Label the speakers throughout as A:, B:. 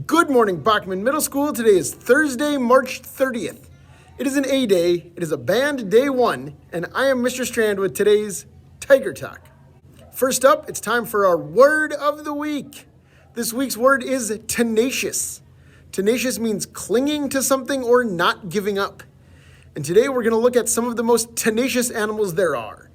A: Good morning, Bachman Middle School. Today is Thursday, March 30th. It is an A day, it is a band day one, and I am Mr. Strand with today's Tiger Talk. First up, it's time for our word of the week. This week's word is tenacious. Tenacious means clinging to something or not giving up. And today we're going to look at some of the most tenacious animals there are.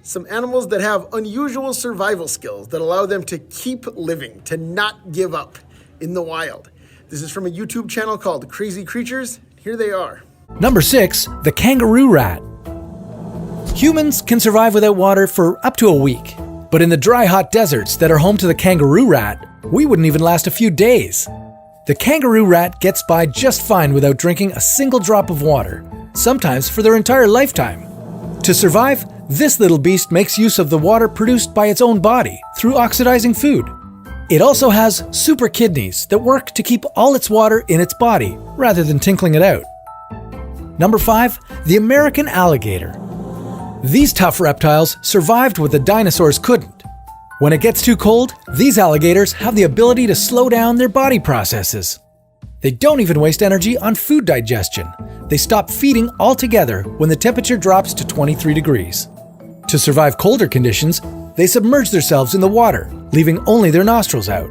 A: Some animals that have unusual survival skills that allow them to keep living, to not give up in the wild. This is from a YouTube channel called Crazy Creatures. Here they are.
B: Number 6, the kangaroo rat. Humans can survive without water for up to a week, but in the dry, hot deserts that are home to the kangaroo rat, we wouldn't even last a few days. The kangaroo rat gets by just fine without drinking a single drop of water, sometimes for their entire lifetime. To survive, this little beast makes use of the water produced by its own body through oxidizing food. It also has super kidneys that work to keep all its water in its body rather than tinkling it out. Number 5, the American alligator. These tough reptiles survived what the dinosaurs couldn't. When it gets too cold, these alligators have the ability to slow down their body processes. They don't even waste energy on food digestion. They stop feeding altogether when the temperature drops to 23 degrees. To survive colder conditions, they submerge themselves in the water, leaving only their nostrils out.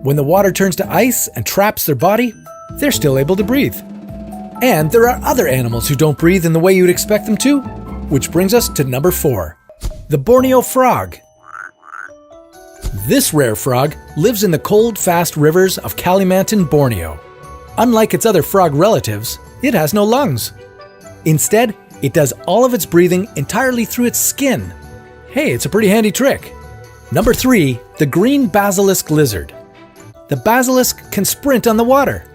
B: When the water turns to ice and traps their body, they're still able to breathe. And there are other animals who don't breathe in the way you'd expect them to, which brings us to number 4, the Borneo frog. This rare frog lives in the cold, fast rivers of Kalimantan, Borneo. Unlike its other frog relatives, it has no lungs. Instead, it does all of its breathing entirely through its skin. Hey, it's a pretty handy trick. Number 3, the green basilisk lizard. The basilisk can sprint on the water.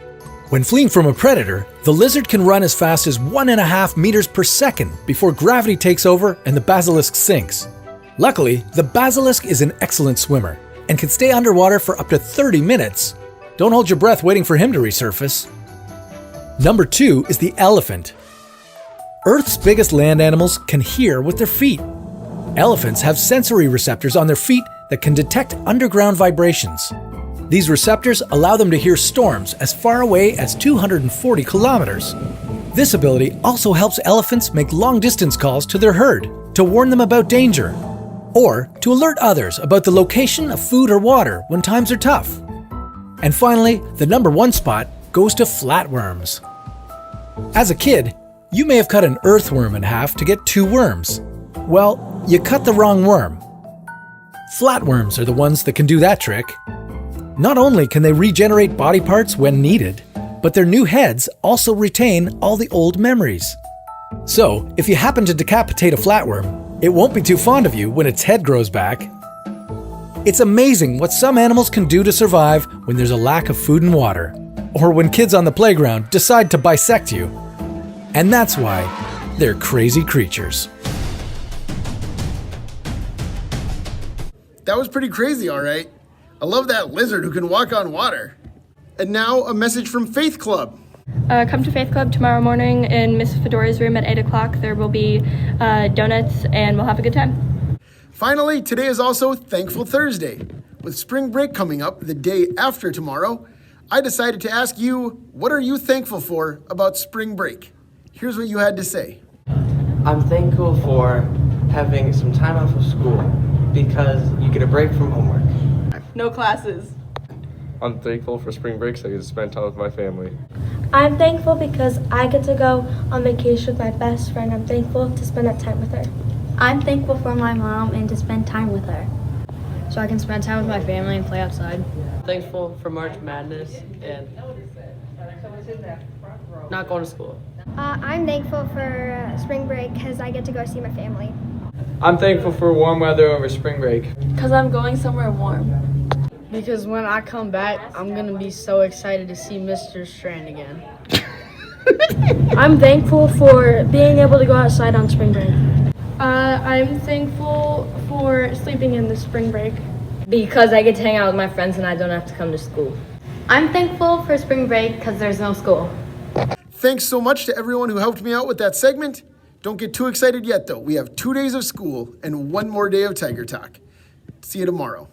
B: When fleeing from a predator, the lizard can run as fast as 1.5 meters per second before gravity takes over and the basilisk sinks. Luckily, the basilisk is an excellent swimmer and can stay underwater for up to 30 minutes. Don't hold your breath waiting for him to resurface. Number 2 is the elephant. Earth's biggest land animals can hear with their feet. Elephants have sensory receptors on their feet that can detect underground vibrations. These receptors allow them to hear storms as far away as 240 kilometers. This ability also helps elephants make long-distance calls to their herd to warn them about danger, or to alert others about the location of food or water when times are tough. And finally, the number 1 spot goes to flatworms. As a kid, you may have cut an earthworm in half to get 2 worms. Well, you cut the wrong worm. Flatworms are the ones that can do that trick. Not only can they regenerate body parts when needed, but their new heads also retain all the old memories. So, if you happen to decapitate a flatworm, it won't be too fond of you when its head grows back. It's amazing what some animals can do to survive when there's a lack of food and water, or when kids on the playground decide to bisect you. And that's why they're crazy creatures.
A: That was pretty crazy, all right. I love that lizard who can walk on water. And now a message from Faith Club.
C: Come to Faith Club tomorrow morning in Miss Fedora's room at 8 o'clock. There will be donuts and we'll have a good time.
A: Finally, today is also Thankful Thursday. With spring break coming up the day after tomorrow, I decided to ask you, what are you thankful for about spring break? Here's what you had to say.
D: I'm thankful for having some time off of school because you get a break from homework.
E: No classes.
F: I'm thankful for spring break so I get to spend time with my family.
G: I'm thankful because I get to go on vacation with my best friend. I'm thankful to spend that time with her.
H: I'm thankful for my mom and to spend time with her.
E: So I can spend time with my family and play outside.
D: Thankful for March Madness and not going to school.
G: I'm thankful for spring break because I get to go see my family.
F: I'm thankful for warm weather over spring break.
C: Because I'm going somewhere warm.
E: Because when I come back, I'm going to be so excited to see Mr. Strand again.
G: I'm thankful for being able to go outside on spring break.
C: I'm thankful for sleeping in the spring break.
E: Because I get to hang out with my friends and I don't have to come to school.
H: I'm thankful for spring break because there's no school.
A: Thanks so much to everyone who helped me out with that segment. Don't get too excited yet, though. We have 2 days of school and 1 more day of Tiger Talk. See you tomorrow.